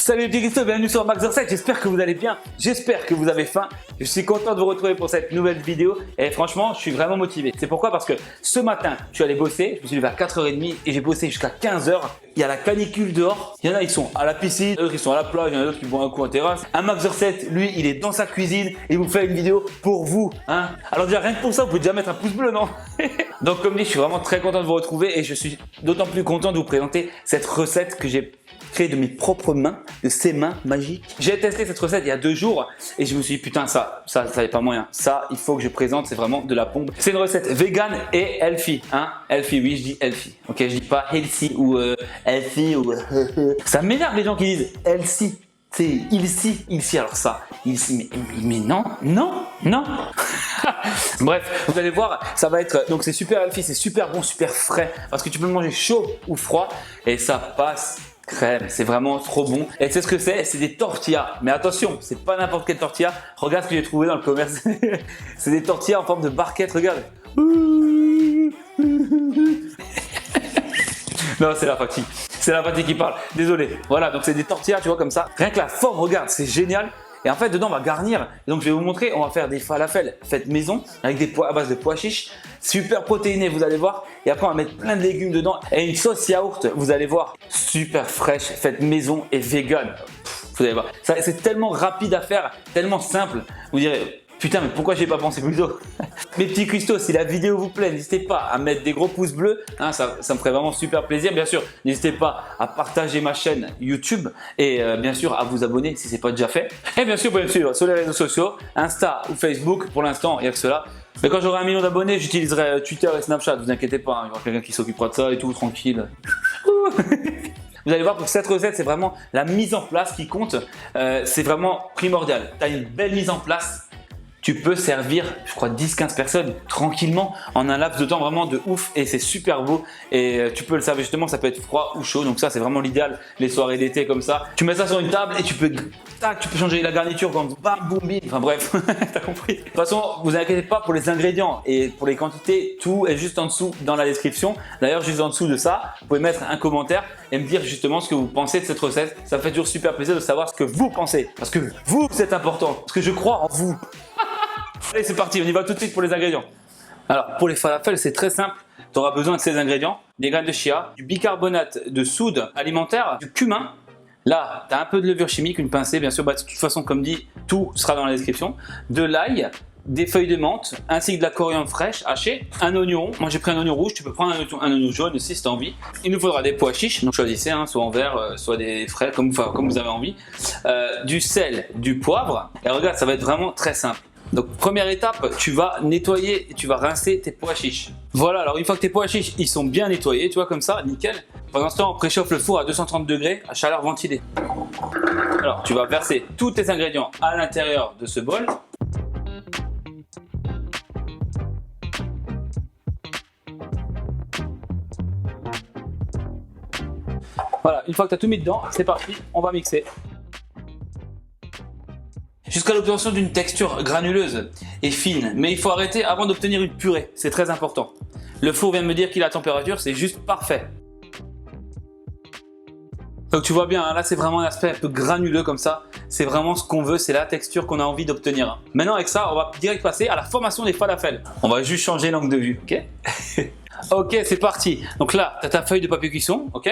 Salut les petits Christophe, bienvenue sur Max Recettes, j'espère que vous allez bien, j'espère que vous avez faim. Je suis content de vous retrouver pour cette nouvelle vidéo et franchement, je suis vraiment motivé. C'est pourquoi? Parce que ce matin, je suis allé bosser, je me suis levé à 4h30 et j'ai bossé jusqu'à 15h. Il y a la canicule dehors, il y en a ils sont à la piscine, d'autres ils sont à la plage, il y en a d'autres qui boivent un coup en terrasse. Un Max Recettes, lui, il est dans sa cuisine et il vous fait une vidéo pour vous. Hein. Alors déjà, rien que pour ça, vous pouvez déjà mettre un pouce bleu, non? Donc comme dit, je suis vraiment très content de vous retrouver et je suis d'autant plus content de vous présenter cette recette que j'ai créée de mes propres mains, de ces mains magiques. J'ai testé cette recette il y a 2 jours et je me suis dit putain ça n'est pas moyen. Ça, il faut que je présente, c'est vraiment de la pompe. C'est une recette vegan et healthy, hein. Healthy, oui, je dis healthy. Ok, je dis pas healthy ou healthy ou ça m'énerve les gens qui disent healthy. C'est ilsi, alors ça, ilsi, mais non. Bref, vous allez voir, ça va être, donc c'est super healthy, c'est super bon, super frais, parce que tu peux le manger chaud ou froid, et ça passe crème, c'est vraiment trop bon. Et tu sais ce que c'est? C'est des tortillas, mais attention, c'est pas n'importe quelle tortilla, regarde ce que j'ai trouvé dans le commerce, c'est des tortillas en forme de barquette, regarde. Non, c'est la fatigue. C'est la fatigue qui parle. Désolé. Voilà, donc c'est des tortillas, tu vois, comme ça. Rien que la forme, regarde, c'est génial. Et en fait, dedans, on va garnir. Et donc, je vais vous montrer, on va faire des falafels faites maison avec des pois à base de pois chiches. Super protéinés, vous allez voir. Et après, on va mettre plein de légumes dedans. Et une sauce yaourt, vous allez voir. Super fraîche, faite maison et vegan. Vous allez voir. C'est tellement rapide à faire, tellement simple. Vous direz... Putain, mais pourquoi j'ai pas pensé plus tôt? Mes petits cristaux, si la vidéo vous plaît, n'hésitez pas à mettre des gros pouces bleus, hein, ça me ferait vraiment super plaisir. Bien sûr, n'hésitez pas à partager ma chaîne YouTube et bien sûr à vous abonner si ce n'est pas déjà fait. Et bien sûr, vous pouvez me suivre sur les réseaux sociaux, Insta ou Facebook. Pour l'instant, il n'y a que cela. Mais quand j'aurai 1 million d'abonnés, j'utiliserai Twitter et Snapchat. Ne vous inquiétez pas, hein, il y aura quelqu'un qui s'occupera de ça et tout, tranquille. Vous allez voir que cette recette, c'est vraiment la mise en place qui compte. C'est vraiment primordial. Tu as une belle mise en place. Tu peux servir, je crois, 10-15 personnes tranquillement en un laps de temps vraiment de ouf et c'est super beau. Et tu peux le servir justement, ça peut être froid ou chaud. Donc ça, c'est vraiment l'idéal, les soirées d'été comme ça. Tu mets ça sur une table et tu peux changer la garniture comme bam, boum, bim. Enfin bref, t'as compris. De toute façon, vous inquiétez pas pour les ingrédients et pour les quantités, tout est juste en dessous dans la description. D'ailleurs, juste en dessous de ça, vous pouvez mettre un commentaire et me dire justement ce que vous pensez de cette recette. Ça me fait toujours super plaisir de savoir ce que vous pensez. Parce que vous, c'est important. Parce que je crois en vous. Allez, c'est parti, on y va tout de suite pour les ingrédients. Alors, pour les falafels, c'est très simple. Tu auras besoin de ces ingrédients. Des graines de chia, du bicarbonate de soude alimentaire, du cumin. Là, tu as un peu de levure chimique, une pincée, bien sûr. Bah, de toute façon, comme dit, tout sera dans la description. De l'ail, des feuilles de menthe, ainsi que de la coriandre fraîche hachée, un oignon. Moi, j'ai pris un oignon rouge. Tu peux prendre un oignon jaune aussi si tu as envie. Il nous faudra des pois chiches. Donc, choisissez, hein, soit en vert, soit des frais, comme vous avez envie. Du sel, du poivre. Et regarde, ça va être vraiment très simple. Donc première étape, tu vas nettoyer et tu vas rincer tes pois chiches. Voilà, alors une fois que tes pois chiches ils sont bien nettoyés, tu vois comme ça, nickel. Pendant ce temps, on préchauffe le four à 230 degrés à chaleur ventilée. Alors tu vas verser tous tes ingrédients à l'intérieur de ce bol. Voilà, une fois que tu as tout mis dedans, c'est parti, on va mixer. Jusqu'à l'obtention d'une texture granuleuse et fine. Mais il faut arrêter avant d'obtenir une purée, c'est très important. Le four vient de me dire qu'il a la température, c'est juste parfait. Donc tu vois bien, hein, là c'est vraiment un aspect un peu granuleux comme ça. C'est vraiment ce qu'on veut, c'est la texture qu'on a envie d'obtenir. Maintenant avec ça, on va direct passer à la formation des falafels. On va juste changer l'angle de vue, ok? Ok, c'est parti. Donc là, tu as ta feuille de papier cuisson, ok,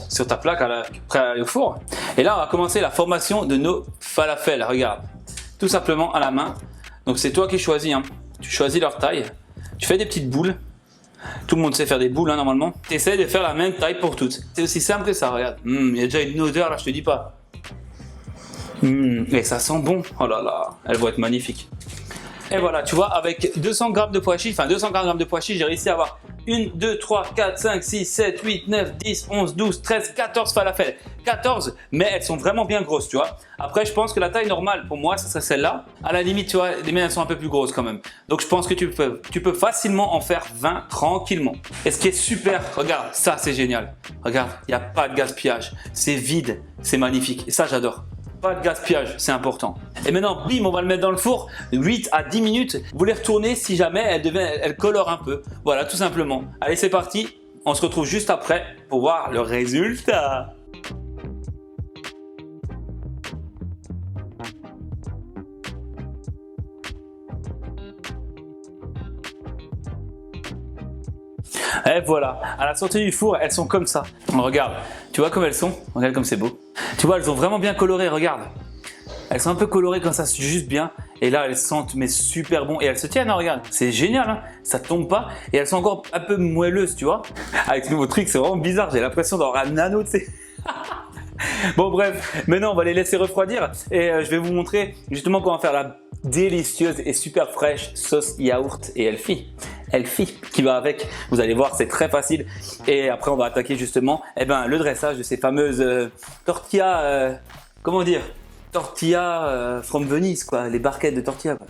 sur ta plaque prête à aller au four. Et là, on va commencer la formation de nos falafels. Regarde. Tout simplement à la main. Donc c'est toi qui choisis, hein. Tu choisis leur taille, tu fais des petites boules. Tout le monde sait faire des boules, hein, normalement. Tu essaies de faire la même taille pour toutes. C'est aussi simple que ça, regarde. Il y a déjà une odeur là, je te dis pas. Et ça sent bon. Oh là là, elles vont être magnifiques. Et voilà, tu vois, avec 200 g de pois chiches, enfin 240 g de pois chiches, j'ai réussi à avoir 1, 2, 3, 4, 5, 6, 7, 8, 9, 10, 11, 12, 13, 14 falafels. 14, mais elles sont vraiment bien grosses, tu vois. Après, je pense que la taille normale pour moi, ce serait celle-là. À la limite, tu vois, les miennes, elles sont un peu plus grosses quand même. Donc, je pense que tu peux facilement en faire 20 tranquillement. Et ce qui est super, regarde, ça, c'est génial. Regarde, il n'y a pas de gaspillage. C'est vide, c'est magnifique. Et ça, j'adore. Pas de gaspillage, c'est important. Et maintenant, bim, on va le mettre dans le four, 8 à 10 minutes. Vous les retournez si jamais elle colore un peu. Voilà, tout simplement. Allez, c'est parti. On se retrouve juste après pour voir le résultat. Et voilà, à la sortie du four, elles sont comme ça. Regarde, tu vois comme elles sont? Regarde comme c'est beau. Tu vois, elles ont vraiment bien coloré, regarde. Elles sont un peu colorées quand ça se juste bien. Et là, elles sentent mais super bon. Et elles se tiennent, hein, regarde. C'est génial, hein, ça tombe pas. Et elles sont encore un peu moelleuses, tu vois. Avec ce nouveau truc, c'est vraiment bizarre. J'ai l'impression d'avoir un anneau, tu sais. Bon bref, maintenant on va les laisser refroidir et je vais vous montrer justement comment faire la délicieuse et super fraîche sauce yaourt et Elfie qui va avec. Vous allez voir, c'est très facile. Et après on va attaquer justement le dressage de ces fameuses tortillas, comment dire, tortillas from Venice quoi, les barquettes de tortillas quoi.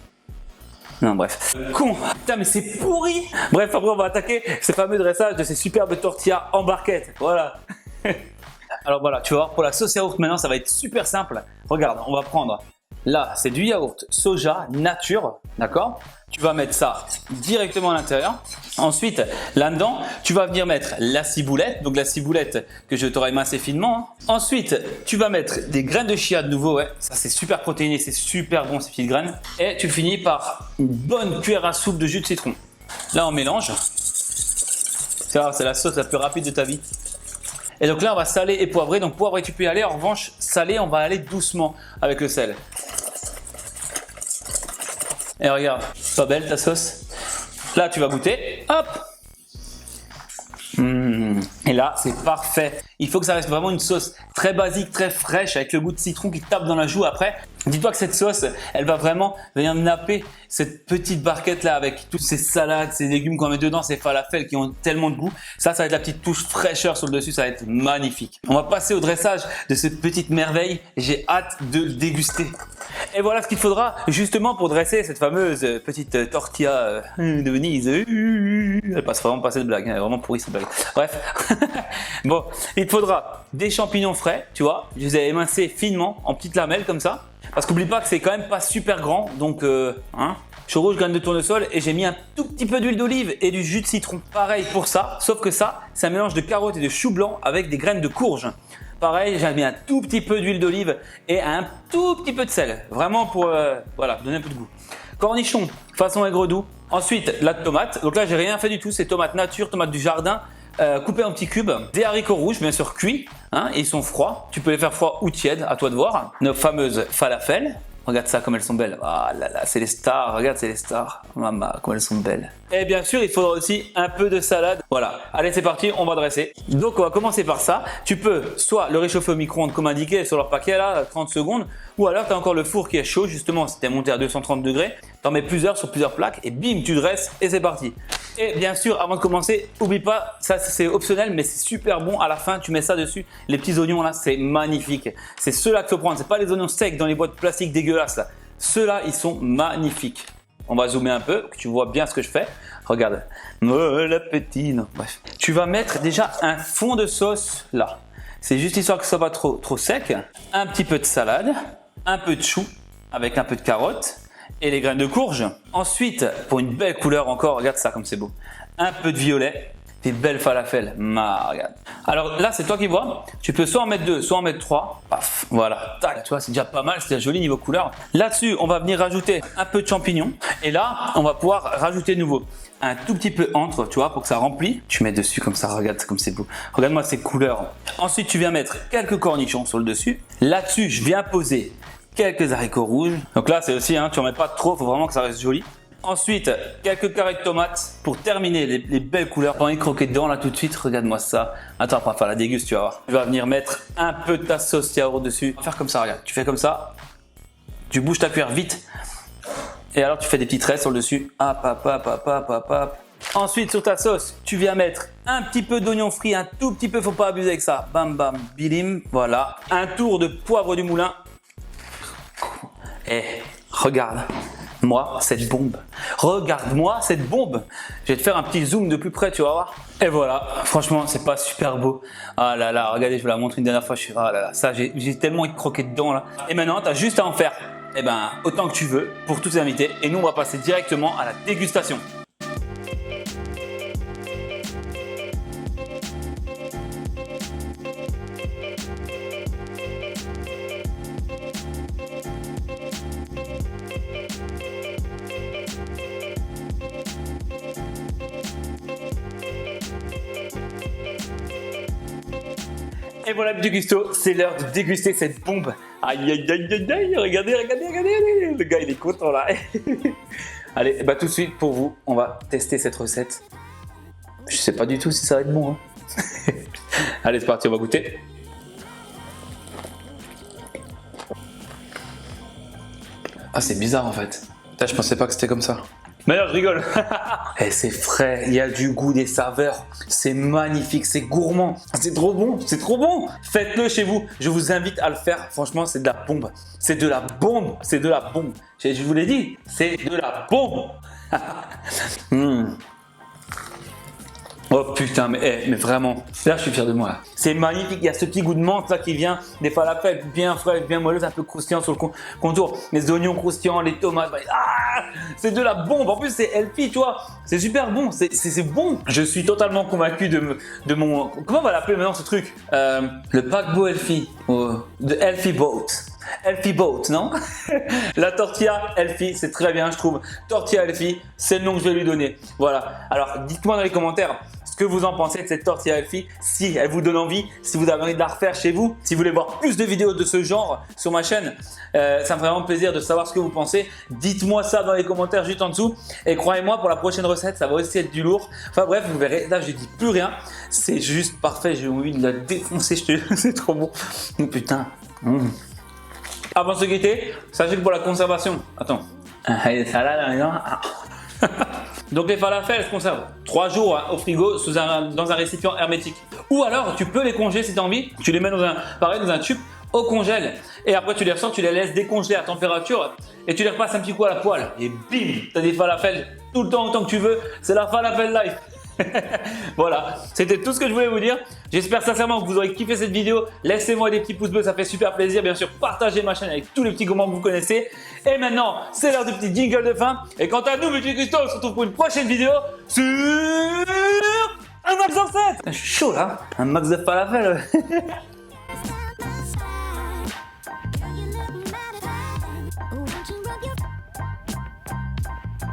Non bref. Con. Putain mais c'est pourri. Bref, après on va attaquer ces fameux dressages de ces superbes tortillas en barquette. Voilà. Alors voilà, tu vas voir, pour la sauce yaourt maintenant, ça va être super simple. Regarde, on va prendre, là, c'est du yaourt soja nature, d'accord? Tu vas mettre ça directement à l'intérieur. Ensuite, là-dedans, tu vas venir mettre la ciboulette, donc la ciboulette que je t'aurai émincée finement. Hein. Ensuite, tu vas mettre des graines de chia de nouveau, ouais, ça c'est super protéiné, c'est super bon ces petites graines. Et tu finis par une bonne cuillère à soupe de jus de citron. Là, on mélange. C'est la sauce la plus rapide de ta vie. Et donc là, on va saler et poivrer. Donc poivre et tu peux y aller. En revanche, salé, on va aller doucement avec le sel. Et regarde, pas belle ta sauce? Là, tu vas goûter. Hop! Et là, c'est parfait. Il faut que ça reste vraiment une sauce très basique, très fraîche, avec le goût de citron qui tape dans la joue après. Dis-toi que cette sauce, elle va vraiment venir napper cette petite barquette là avec toutes ces salades, ces légumes qu'on met dedans, ces falafels qui ont tellement de goût. Ça va être la petite touche fraîcheur sur le dessus, ça va être magnifique. On va passer au dressage de cette petite merveille. J'ai hâte de le déguster. Et voilà ce qu'il faudra justement pour dresser cette fameuse petite tortilla de Venise. Elle passe vraiment pas cette blague, elle est vraiment pourrie cette blague. Bref, bon, il te faudra des champignons frais, tu vois, je les ai émincés finement en petites lamelles comme ça. Parce qu'oublie pas que c'est quand même pas super grand, donc chou rouge, graines de tournesol et j'ai mis un tout petit peu d'huile d'olive et du jus de citron. Pareil pour ça, sauf que ça, c'est un mélange de carottes et de chou blanc avec des graines de courge. Pareil, j'ai mis un tout petit peu d'huile d'olive et un tout petit peu de sel, vraiment pour voilà, donner un peu de goût. Cornichons, façon aigre doux. Ensuite, la tomate. Donc là, j'ai rien fait du tout, c'est tomate nature, tomate du jardin. Coupés en petits cubes, des haricots rouges bien sûr cuits, hein, ils sont froids, tu peux les faire froids ou tièdes, à toi de voir. Nos fameuses falafels, regarde ça comme elles sont belles, ah là là, c'est les stars, regarde c'est les stars, maman comme elles sont belles. Et bien sûr il faudra aussi un peu de salade, voilà, allez c'est parti, on va dresser. Donc on va commencer par ça, tu peux soit le réchauffer au micro-ondes comme indiqué sur leur paquet là, 30 secondes, ou alors tu as encore le four qui est chaud justement, c'était monté à 230 degrés, tu en mets plusieurs sur plusieurs plaques et bim tu dresses et c'est parti. Et bien sûr, avant de commencer, oublie pas, ça c'est optionnel, mais c'est super bon. À la fin, tu mets ça dessus. Les petits oignons là, c'est magnifique. C'est ceux-là qu'il faut prendre. C'est pas les oignons secs dans les boîtes plastiques dégueulasses là. Ceux-là, ils sont magnifiques. On va zoomer un peu, que tu vois bien ce que je fais. Regarde. Oh, l'appétit. Bref. Tu vas mettre déjà un fond de sauce là. C'est juste histoire que ça soit pas trop sec. Un petit peu de salade, un peu de chou avec un peu de carotte. Et les graines de courge. Ensuite, pour une belle couleur encore, regarde ça comme c'est beau. Un peu de violet, des belles falafels. Regarde. Alors là, c'est toi qui vois. Tu peux soit en mettre 2, soit en mettre 3. Paf, voilà. Tac, tu vois, c'est déjà pas mal, c'est déjà joli niveau couleur. Là-dessus, on va venir rajouter un peu de champignons. Et là, on va pouvoir rajouter de nouveau un tout petit peu entre, tu vois, pour que ça remplit. Tu mets dessus comme ça, regarde comme c'est beau. Regarde-moi ces couleurs. Ensuite, tu viens mettre quelques cornichons sur le dessus. Là-dessus, je viens poser quelques haricots rouges. Donc là, c'est aussi, tu n'en mets pas trop, il faut vraiment que ça reste joli. Ensuite, quelques carrés de tomates pour terminer les belles couleurs. Pas envie de croquer dedans là tout de suite, regarde-moi ça. Attends, après, on va faire la déguste, tu vas voir. Tu vas venir mettre un peu de ta sauce yaourt dessus. On va faire comme ça, regarde. Tu fais comme ça. Tu bouges ta cuillère vite. Et alors, tu fais des petits traits sur le dessus. Hop, hop, hop, hop, hop, hop, hop. Ensuite, sur ta sauce, tu viens mettre un petit peu d'oignon frit, un tout petit peu, faut pas abuser avec ça. Bam, bam, bilim. Voilà. Un tour de poivre du moulin. Et regarde-moi cette bombe. Regarde-moi cette bombe. Je vais te faire un petit zoom de plus près, tu vas voir. Et voilà, franchement, c'est pas super beau. Ah là là, regardez, je vous la montre une dernière fois. Ah là là, ça, j'ai tellement envie de croquer dedans là. Et maintenant, tu as juste à en faire autant que tu veux pour tous tes invités. Et nous, on va passer directement à la dégustation. Et voilà, petit cuistot, c'est l'heure de déguster cette bombe. Aïe, aïe, aïe, aïe, aïe, regardez, regardez, regardez. Le gars, il est content là. Allez, bah tout de suite, pour vous, on va tester cette recette. Je sais pas du tout si ça va être bon. Hein. Allez, c'est parti, on va goûter. Ah, c'est bizarre en fait. Putain, je pensais pas que c'était comme ça. Mais non, je rigole. Et c'est frais, il y a du goût, des saveurs. C'est magnifique, c'est gourmand. C'est trop bon, c'est trop bon. Faites-le chez vous. Je vous invite à le faire. Franchement, c'est de la bombe. C'est de la bombe. C'est de la bombe. Je vous l'ai dit, c'est de la bombe. Oh putain, mais vraiment, là je suis fier de moi. C'est magnifique, il y a ce petit goût de menthe là qui vient, des falafels bien frais, bien moelleuses, un peu croustillant sur le contour, les oignons croustillants, les tomates, c'est de la bombe. En plus c'est healthy, tu vois, c'est super bon, c'est bon. Je suis totalement convaincu de mon, comment on va l'appeler maintenant ce truc, le paquebot healthy, de Healthy Boat. Healthy Boat, non? La tortilla healthy, c'est très bien, je trouve. Tortilla healthy, c'est le nom que je vais lui donner. Voilà. Alors, dites-moi dans les commentaires ce que vous en pensez de cette tortilla healthy, si elle vous donne envie, si vous avez envie de la refaire chez vous, si vous voulez voir plus de vidéos de ce genre sur ma chaîne. Ça me ferait vraiment plaisir de savoir ce que vous pensez. Dites-moi ça dans les commentaires juste en dessous. Et croyez-moi, pour la prochaine recette, ça va aussi être du lourd. Enfin bref, vous verrez. Là, je dis plus rien. C'est juste parfait. J'ai envie de la défoncer. C'est trop bon. Oh, putain. Avant de se quitter, sachez que pour la conservation, attends, donc les falafels se conservent 3 jours hein, au frigo dans un récipient hermétique. Ou alors tu peux les congeler si tu as envie, tu les mets dans un tube au congèle et après tu les ressors, tu les laisses décongeler à température et tu les repasses un petit coup à la poêle et bim, tu as des falafels tout le temps autant que tu veux, c'est la falafel life. Voilà, c'était tout ce que je voulais vous dire. J'espère sincèrement que vous aurez kiffé cette vidéo. Laissez-moi des petits pouces bleus, ça fait super plaisir. Bien sûr, partagez ma chaîne avec tous les petits gourmands que vous connaissez. Et maintenant, c'est l'heure du petit jingle de fin. Et quant à nous, mes petits cristaux, on se retrouve pour une prochaine vidéo sur un max en 7. Je suis chaud là, un max de falafel.